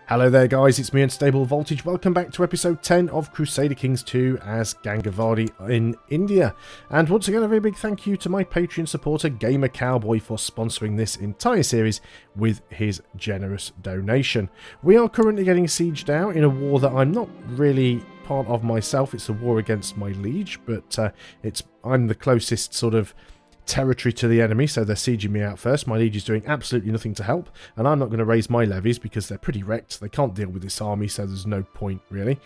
Hello there guys, it's me Unstable Voltage. Welcome back to episode 10 of Crusader Kings 2 as Gangavadi in India. And once again a very big thank you to my Patreon supporter Gamer Cowboy for sponsoring this entire series with his generous donation. We are currently getting sieged out in a war that I'm not really part of myself. It's a war against my liege, but I'm the closest sort of territory to the enemy, so they're sieging me out first. My liege is doing absolutely nothing to help, and I'm not going to raise my levies because they're pretty wrecked. They can't deal with this army, so there's no point really.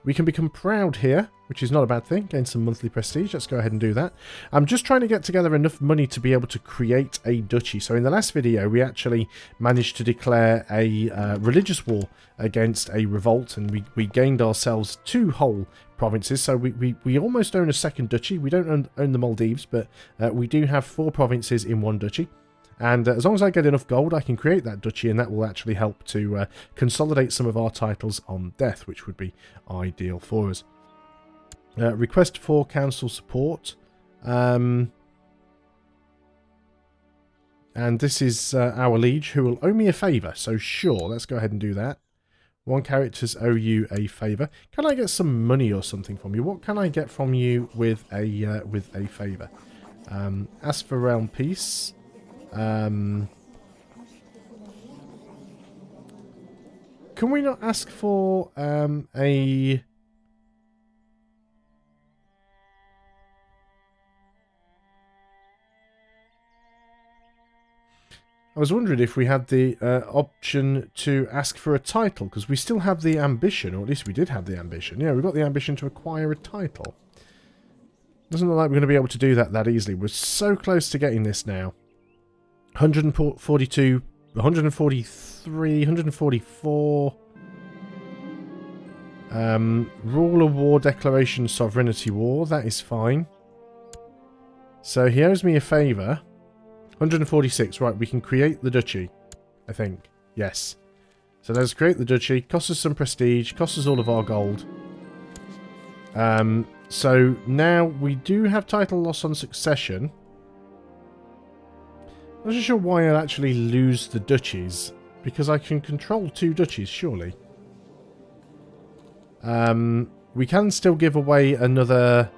We can become proud here, which is not a bad thing. Gain some monthly prestige. Let's go ahead and do that. I'm just trying to get together enough money to be able to create a duchy. So in the last video, we actually managed to declare a religious war against a revolt, and we gained ourselves 2 whole provinces. So we almost own a second duchy. We don't own the Maldives, but we do have 4 provinces in 1 duchy. And as long as I get enough gold, I can create that duchy, and that will actually help to consolidate some of our titles on death, which would be ideal for us. Request for council support. And this is our liege, who will owe me a favour. So sure, let's go ahead and do that. 1 characters owe you a favour. Can I get some money or something from you? What can I get from you with a favour? Ask for realm peace. Can we not ask for a... I was wondering if we had the option to ask for a title, because we still have the ambition, or at least we did have the ambition. Yeah, we've got the ambition to acquire a title. Doesn't look like we're going to be able to do that easily. We're so close to getting this now. 142, 143, 144. Rule of war, declaration, sovereignty war. That is fine. So he owes me a favour. 146. Right, we can create the duchy, I think. Yes. So let's create the duchy. Costs us some prestige. Costs us all of our gold. So now we do have title loss on succession. I'm not sure why I'll actually lose the duchies, because I can control 2 duchies, surely. We can still give away another...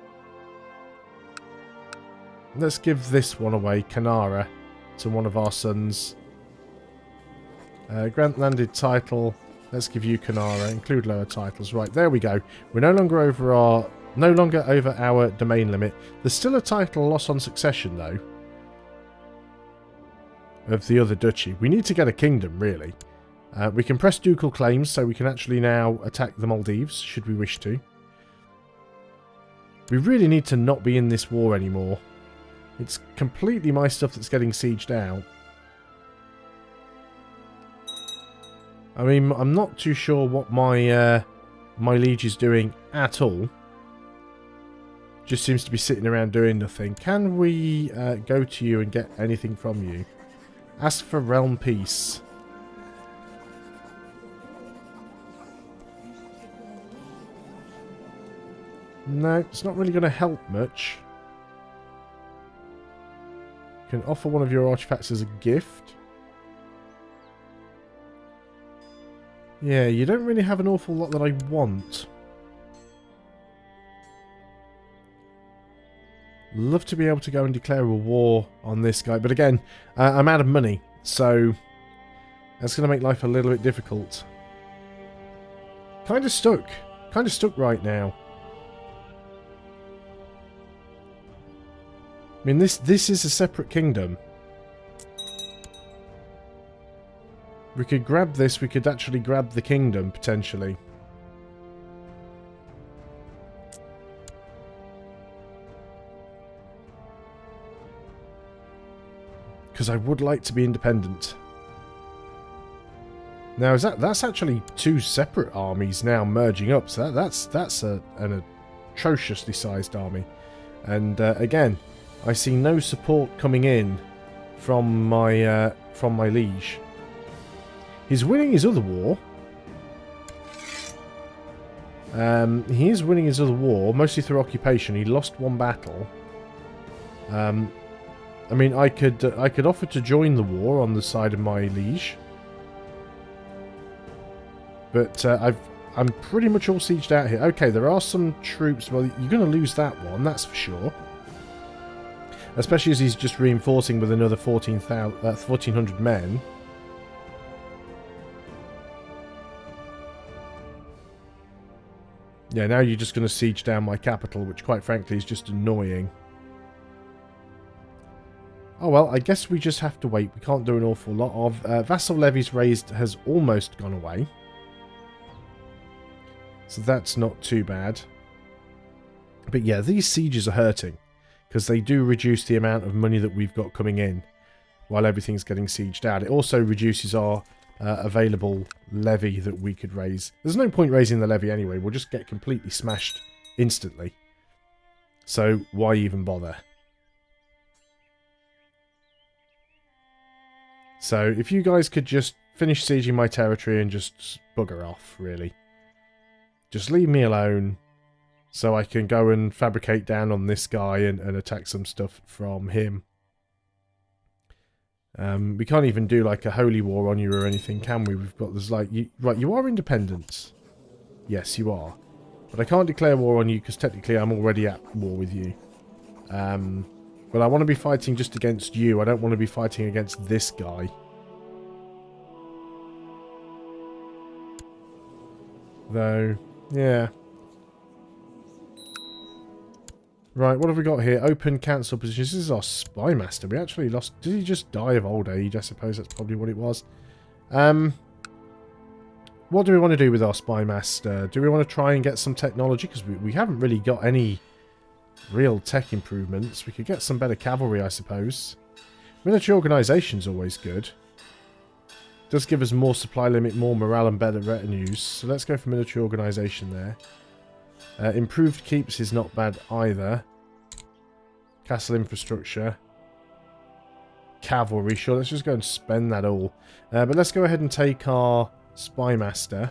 Let's give this one away, Kanara, to one of our sons. Grant landed title. Let's give you Kanara. Include lower titles. Right, there we go. We're no longer over our domain limit. There's still a title loss on succession, though, of the other duchy. We need to get a kingdom, really. We can press ducal claims, so we can actually now attack the Maldives, should we wish to. We really need to not be in this war anymore. It's completely my stuff that's getting sieged out. I mean, I'm not too sure what my my liege is doing at all. Just seems to be sitting around doing nothing. Can we go to you and get anything from you? Ask for realm peace. No, it's not really going to help much. You can offer one of your artifacts as a gift. Yeah, you don't really have an awful lot that I want. Love to be able to go and declare a war on this guy, but again, I'm out of money, so that's going to make life a little bit difficult. Kind of stuck right now. I mean, this is a separate kingdom. We could grab this, we could actually grab the kingdom, potentially. Because I would like to be independent. Now, that's actually 2 separate armies now merging up, so that's an atrociously sized army. And again, I see no support coming in from my liege. He's winning his other war. He is winning his other war, mostly through occupation. He lost 1 battle. I mean, I could offer to join the war on the side of my liege. But I'm pretty much all sieged out here. Okay, there are some troops. Well, you're going to lose that one, that's for sure. Especially as he's just reinforcing with another 1,400 men. Yeah, now you're just going to siege down my capital, which quite frankly is just annoying. Oh well, I guess we just have to wait. We can't do an awful lot of... vassal levies raised has almost gone away. So that's not too bad. But yeah, these sieges are hurting. Because they do reduce the amount of money that we've got coming in. While everything's getting sieged out. It also reduces our available levy that we could raise. There's no point raising the levy anyway. We'll just get completely smashed instantly. So why even bother? So if you guys could just finish sieging my territory and just bugger off, really. Just leave me alone so I can go and fabricate down on this guy and attack some stuff from him. We can't even do like a holy war on you or anything, can we? We've got this like... right, you are independent. Yes, you are. But I can't declare war on you because technically I'm already at war with you. But I want to be fighting just against you. I don't want to be fighting against this guy. Though, yeah. Right, what have we got here? Open cancel positions. This is our spy master. We actually lost... Did he just die of old age? I suppose that's probably what it was. What do we want to do with our spy master? Do we want to try and get some technology? Because we haven't really got any real tech improvements. We could get some better cavalry, I suppose. Military organisation's always good. Does give us more supply limit, more morale and better retinues. So let's go for military organisation there. Improved keeps is not bad either. Castle infrastructure. Cavalry, sure, let's just go and spend that all. But let's go ahead and take our spy master.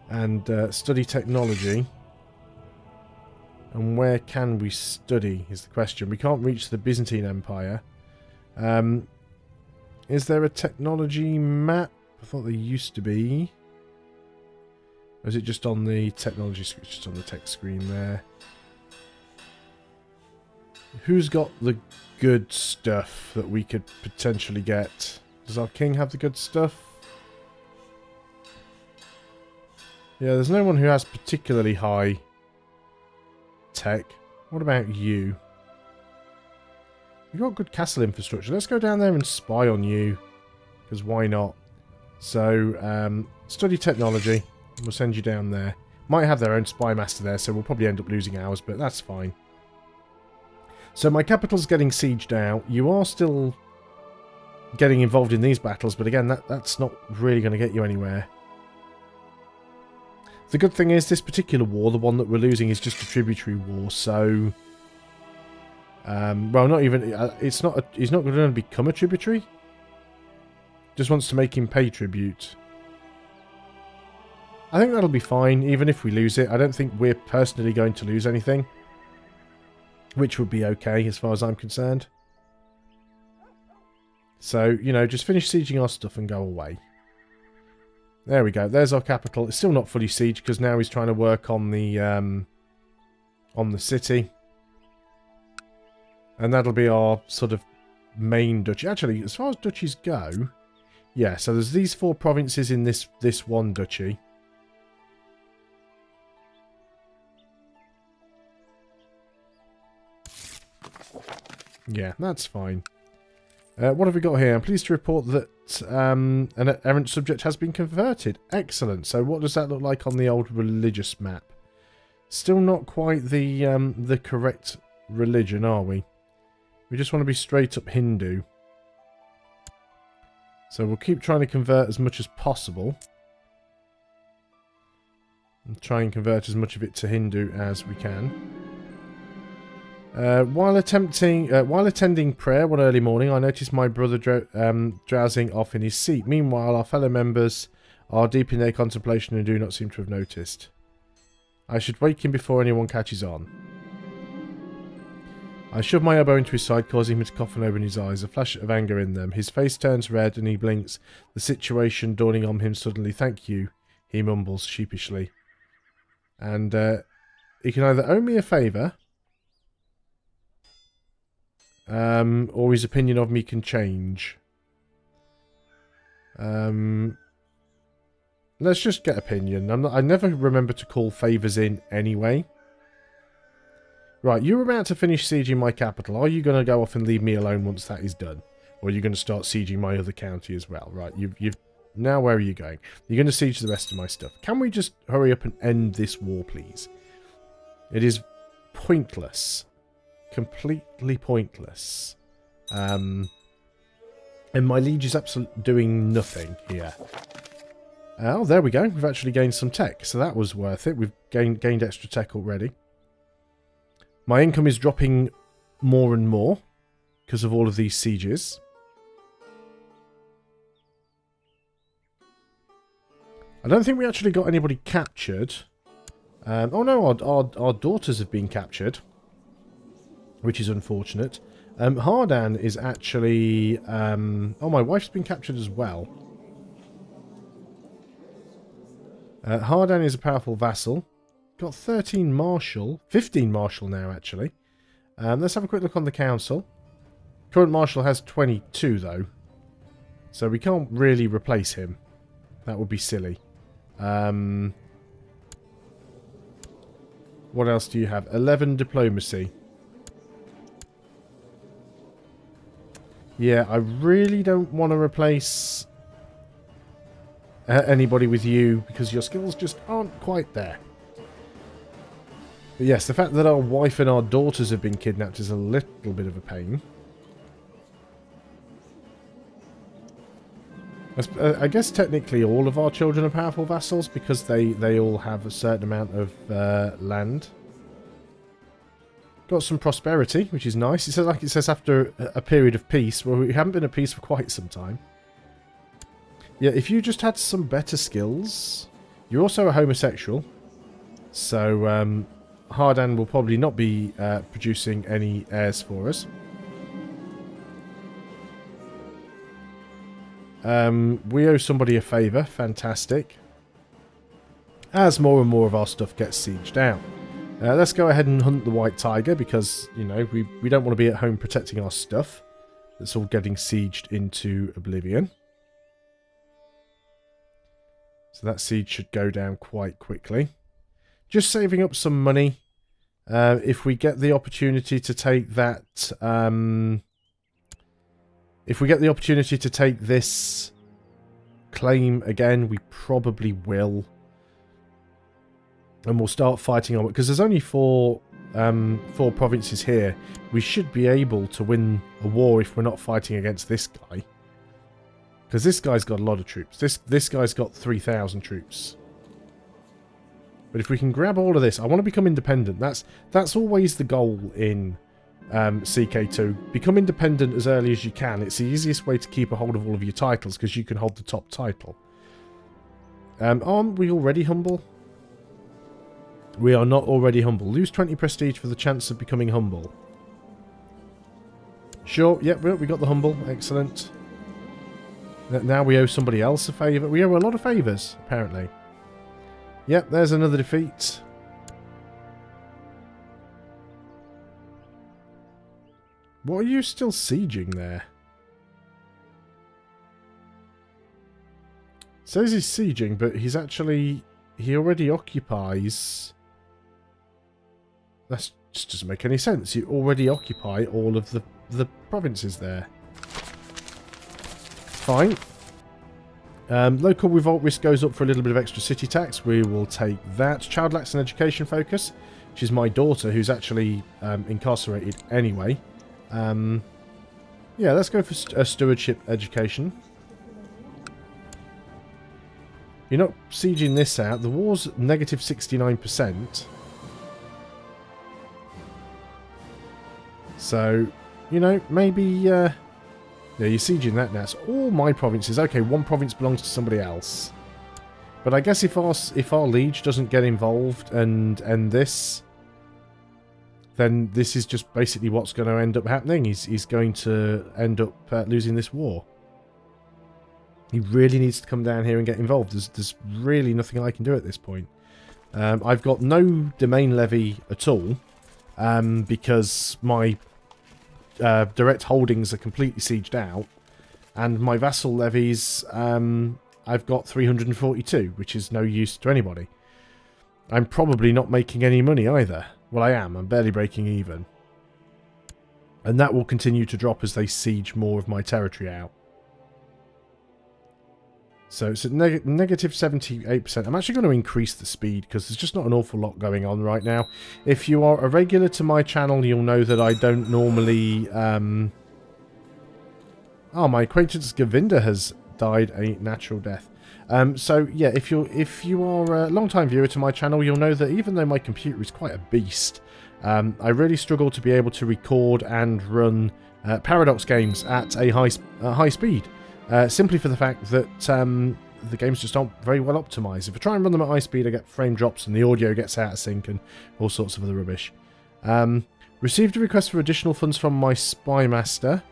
And study technology. And where can we study is the question. We can't reach the Byzantine Empire. Is there a technology map? I thought there used to be. Or is it just on the technology screen? Just on the tech screen there. Who's got the good stuff that we could potentially get? Does our king have the good stuff? Yeah, there's no one who has particularly high tech. What about you? You've got good castle infrastructure. Let's go down there and spy on you. Because why not? So, study technology. We'll send you down there. Might have their own spy master there, so we'll probably end up losing ours, but that's fine. So my capital's getting sieged out. You are still getting involved in these battles, but again, that's not really going to get you anywhere. The good thing is, this particular war, the one that we're losing, is just a tributary war, so... well, not even... he's not going to become a tributary. Just wants to make him pay tribute. I think that'll be fine, even if we lose it. I don't think we're personally going to lose anything. Which would be okay, as far as I'm concerned. So, you know, just finish sieging our stuff and go away. There we go. There's our capital. It's still not fully sieged, because now he's trying to work on the city. And that'll be our sort of main duchy. Actually, as far as duchies go... Yeah, so there's these 4 provinces in this one duchy. Yeah, that's fine. What have we got here? I'm pleased to report that an errant subject has been converted. Excellent. So what does that look like on the old religious map? Still not quite the correct religion, are we? We just want to be straight up Hindu. So we'll keep trying to convert as much as possible. And try and convert as much of it to Hindu as we can. While attending prayer one early morning, I noticed my brother drowsing off in his seat. Meanwhile, our fellow members are deep in their contemplation and do not seem to have noticed. I should wake him before anyone catches on. I shove my elbow into his side, causing him to cough and open his eyes, a flash of anger in them. His face turns red and he blinks, the situation dawning on him suddenly. Thank you, he mumbles sheepishly. And he can either owe me a favour, or his opinion of me can change. Let's just get opinion. I never remember to call favours in anyway. Right, you're about to finish sieging my capital. Are you going to go off and leave me alone once that is done? Or are you going to start sieging my other county as well? Right, you've now where are you going? You're going to siege the rest of my stuff. Can we just hurry up and end this war, please? It is pointless. Completely pointless. And my liege is absolutely doing nothing here. Oh, there we go. We've actually gained some tech, so that was worth it. We've gained extra tech already. My income is dropping more and more because of all of these sieges. I don't think we actually got anybody captured. Oh no, our daughters have been captured, which is unfortunate. Hardan is actually... oh, my wife's been captured as well. Hardan is a powerful vassal. Got 13 marshal. 15 marshal now, actually. Let's have a quick look on the council. Current marshal has 22, though. So we can't really replace him. That would be silly. What else do you have? 11 diplomacy. Yeah, I really don't want to replace anybody with you because your skills just aren't quite there. But yes, the fact that our wife and our daughters have been kidnapped is a little bit of a pain. I guess technically all of our children are powerful vassals because they all have a certain amount of land. Got some prosperity, which is nice. It says, like it says, after a period of peace. Well, we haven't been at peace for quite some time. Yeah, if you just had some better skills. You're also a homosexual. So, Hardan will probably not be producing any heirs for us. We owe somebody a favour. Fantastic. As more and more of our stuff gets sieged out. Let's go ahead and hunt the white tiger because, you know, we don't want to be at home protecting our stuff. It's all getting sieged into oblivion. So that siege should go down quite quickly. Just saving up some money. If we get the opportunity to take that... if we get the opportunity to take this claim again, we probably will. And we'll start fighting on it. Because there's only four provinces here. We should be able to win a war if we're not fighting against this guy. Because this guy's got a lot of troops. This guy's got 3,000 troops. But if we can grab all of this... I want to become independent. That's always the goal in CK2. Become independent as early as you can. It's the easiest way to keep a hold of all of your titles because you can hold the top title. Aren't we already humble? We are not already humble. Lose 20 prestige for the chance of becoming humble. Sure, yep, we got the humble. Excellent. Now we owe somebody else a favour. We owe a lot of favours, apparently. Yep, there's another defeat. What are you still sieging there? It says he's sieging, but he's actually... He already occupies... That just doesn't make any sense. You already occupy all of the provinces there. Fine. Local revolt risk goes up for a little bit of extra city tax. We will take that. Child lacks an education focus, which is my daughter, who's actually incarcerated anyway. Yeah, let's go for a stewardship education. You're not sieging this out. The war's negative 69%. So, you know, maybe... yeah, you're sieging that now. So all my provinces. Okay, one province belongs to somebody else. But I guess if our liege doesn't get involved and end this... then this is just basically what's going to end up happening. He's going to end up losing this war. He really needs to come down here and get involved. There's really nothing I can do at this point. I've got no domain levy at all, because my direct holdings are completely sieged out, and my vassal levies, I've got 342, which is no use to anybody. I'm probably not making any money either. Well, I am. I'm barely breaking even. And that will continue to drop as they siege more of my territory out. So it's at negative 78%. I'm actually going to increase the speed because there's just not an awful lot going on right now. If you are a regular to my channel, you'll know that I don't normally... Oh, my acquaintance Govinda has died a natural death. So yeah, if you are a long-time viewer to my channel, you'll know that even though my computer is quite a beast, I really struggle to be able to record and run Paradox games at a high speed. Simply for the fact that the games just aren't very well optimized. If I try and run them at high speed, I get frame drops and the audio gets out of sync and all sorts of other rubbish. Received a request for additional funds from my spy master.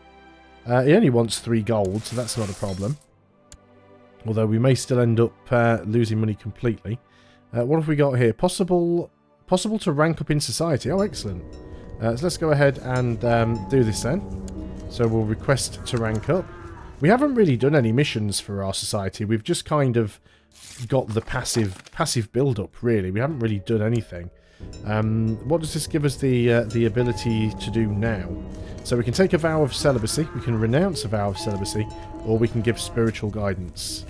He only wants 3 gold, so that's not a problem. Although we may still end up losing money completely. What have we got here? Possible to rank up in society. Oh, excellent. So let's go ahead and do this then. So we'll request to rank up. We haven't really done any missions for our society. We've just kind of got the passive build-up, really. We haven't really done anything. What does this give us the ability to do now? So we can take a vow of celibacy, we can renounce a vow of celibacy, or we can give spiritual guidance.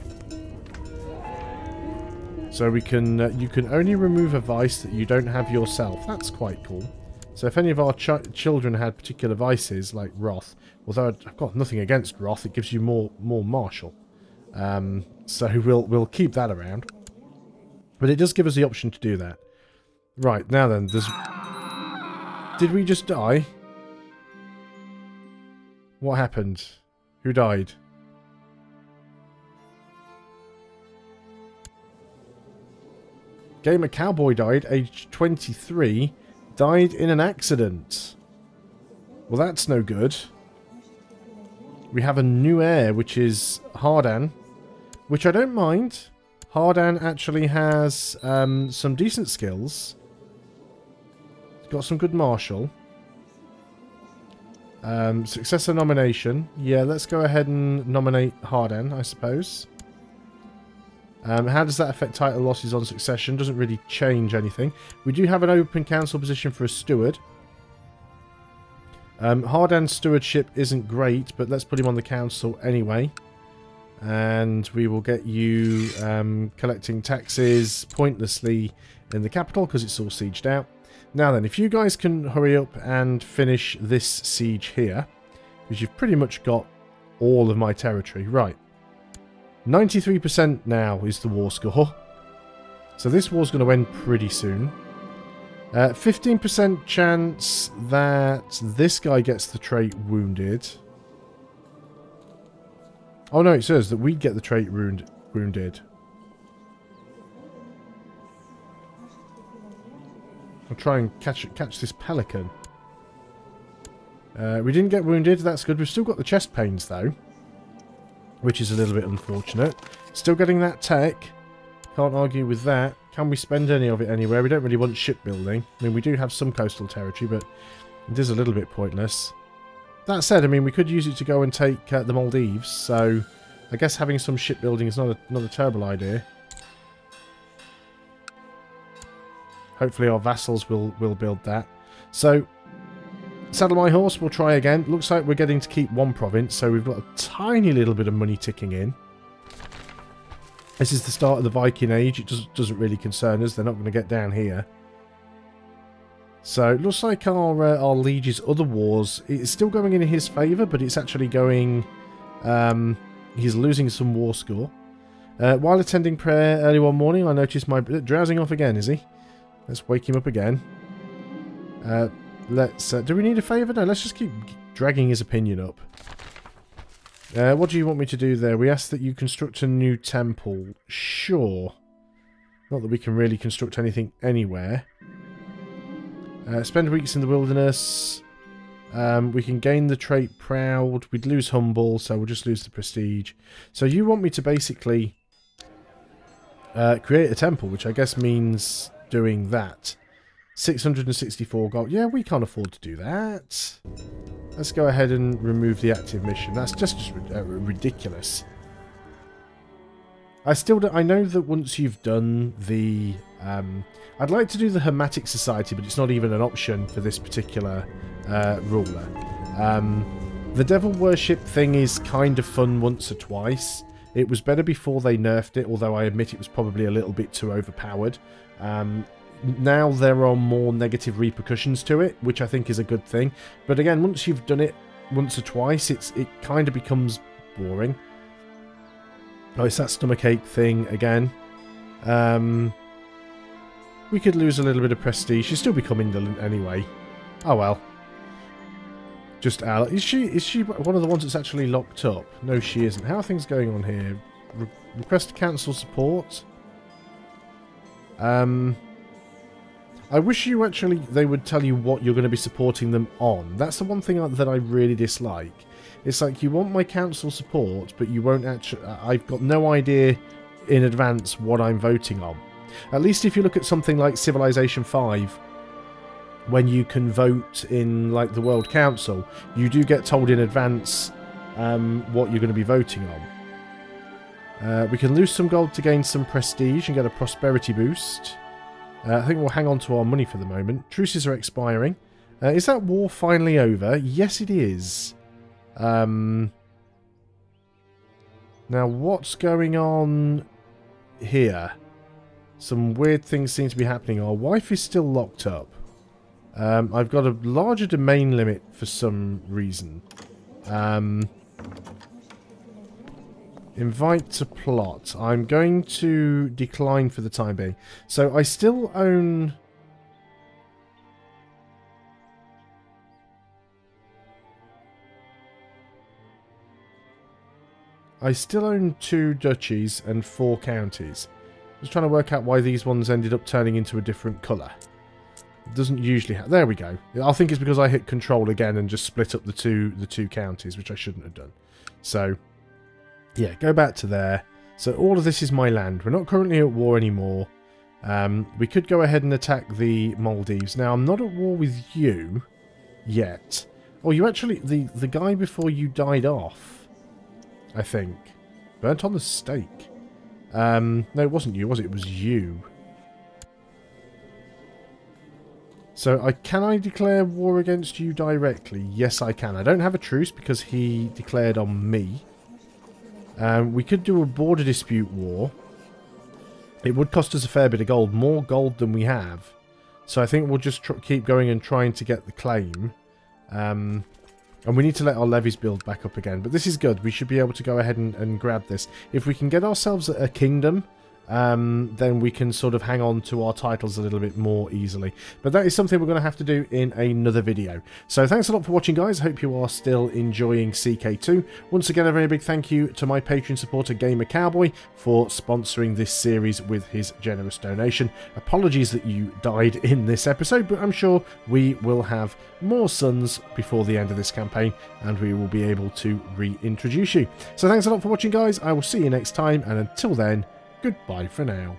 So we can you can only remove a vice that you don't have yourself. That's quite cool. So if any of our children had particular vices, like wrath, although I've got nothing against wrath, it gives you more martial. So we'll keep that around. But it does give us the option to do that. Right, now then, did we just die? What happened? Who died? Gamer Cowboy died, aged 23. Died in an accident. Well, that's no good. We have a new heir, which is Hardan, which I don't mind. Hardan actually has some decent skills. He's got some good martial. Successor nomination. Yeah, let's go ahead and nominate Hardan, I suppose. How does that affect title losses on succession? Doesn't really change anything. We do have an open council position for a steward. Hardan's stewardship isn't great, but let's put him on the council anyway. And we will get you collecting taxes pointlessly in the capital because it's all sieged out. Now then, if you guys can hurry up and finish this siege here, because you've pretty much got all of my territory. Right. 93% now is the war score. So this war's going to end pretty soon. 15% chance that this guy gets the trait wounded. Oh no, it says that we'd get the trait wounded. I'll try and catch this pelican. We didn't get wounded, that's good. We've still got the chest pains though, which is a little bit unfortunate. Still getting that tech. Can't argue with that. Can we spend any of it anywhere? We don't really want shipbuilding. I mean, we do have some coastal territory, but it is a little bit pointless. That said, I mean, we could use it to go and take the Maldives, so I guess having some shipbuilding is not a terrible idea. Hopefully our vassals will build that. So, saddle my horse, we'll try again. Looks like we're getting to keep one province, so we've got a tiny little bit of money ticking in. This is the start of the Viking Age. It doesn't really concern us. They're not going to get down here. So it looks like our liege's other wars, it's still going in his favour, but it's actually going... he's losing some war score. While attending prayer early one morning, I noticed my... Drowsing off again, is he? Let's wake him up again. Do we need a favour? No, let's just keep dragging his opinion up. What do you want me to do there? We asked that you construct a new temple. Sure. Not that we can really construct anything anywhere. Spend weeks in the wilderness. We can gain the trait proud. We'd lose humble, so we'll just lose the prestige. So you want me to basically create a temple, which I guess means doing that. 664 gold. Yeah, we can't afford to do that. Let's go ahead and remove the active mission. That's just ridiculous. I know that once you've done the... I'd like to do the Hermetic Society, but it's not even an option for this particular ruler. The Devil Worship thing is kind of fun once or twice. It was better before they nerfed it, although I admit it was probably a little bit too overpowered. Now there are more negative repercussions to it, which I think is a good thing. But again, once you've done it once or twice, it kind of becomes boring. Oh, it's that stomachache thing again. We could lose a little bit of prestige. She'd still become indolent anyway. Oh well. Just Al. Is she one of the ones that's actually locked up? No, she isn't. How are things going on here? Request to cancel support. I wish they would tell you what you're going to be supporting them on. That's the one thing that I really dislike. It's like, you want my council support, but you won't actually... I've got no idea in advance what I'm voting on. At least if you look at something like Civilization 5, when you can vote in, like, the World Council, you do get told in advance what you're going to be voting on. We can lose some gold to gain some prestige and get a prosperity boost. I think we'll hang on to our money for the moment. Truces are expiring. Is that war finally over? Yes, it is. Now, what's going on here? Some weird things seem to be happening. Our wife is still locked up. I've got a larger domain limit for some reason. Invite to plot. I'm going to decline for the time being. So I still own... I still own 2 duchies and 4 counties. Just trying to work out why these ones ended up turning into a different colour. It doesn't usually have... There we go. I think it's because I hit control again and just split up the two counties, which I shouldn't have done. So... yeah, go back to there. So all of this is my land. We're not currently at war anymore. We could go ahead and attack the Maldives. Now, I'm not at war with you yet. Oh, you actually... The guy before you died off, I think. Burnt on the stake. No, it wasn't you, was it? It was you. So, can I declare war against you directly? Yes, I can. I don't have a truce because he declared on me. We could do a border dispute war. It would cost us a fair bit of gold. More gold than we have. So I think we'll just keep going and trying to get the claim. And we need to let our levies build back up again. But this is good. We should be able to go ahead and grab this. If we can get ourselves a kingdom... then we can sort of hang on to our titles a little bit more easily. But that is something we're going to have to do in another video. So thanks a lot for watching, guys. I hope you are still enjoying CK2. Once again, a very big thank you to my Patreon supporter Gamer Cowboy for sponsoring this series with his generous donation. Apologies that you died in this episode, but I'm sure we will have more sons before the end of this campaign, and we will be able to reintroduce you. So thanks a lot for watching, guys. I will see you next time, and until then, goodbye for now.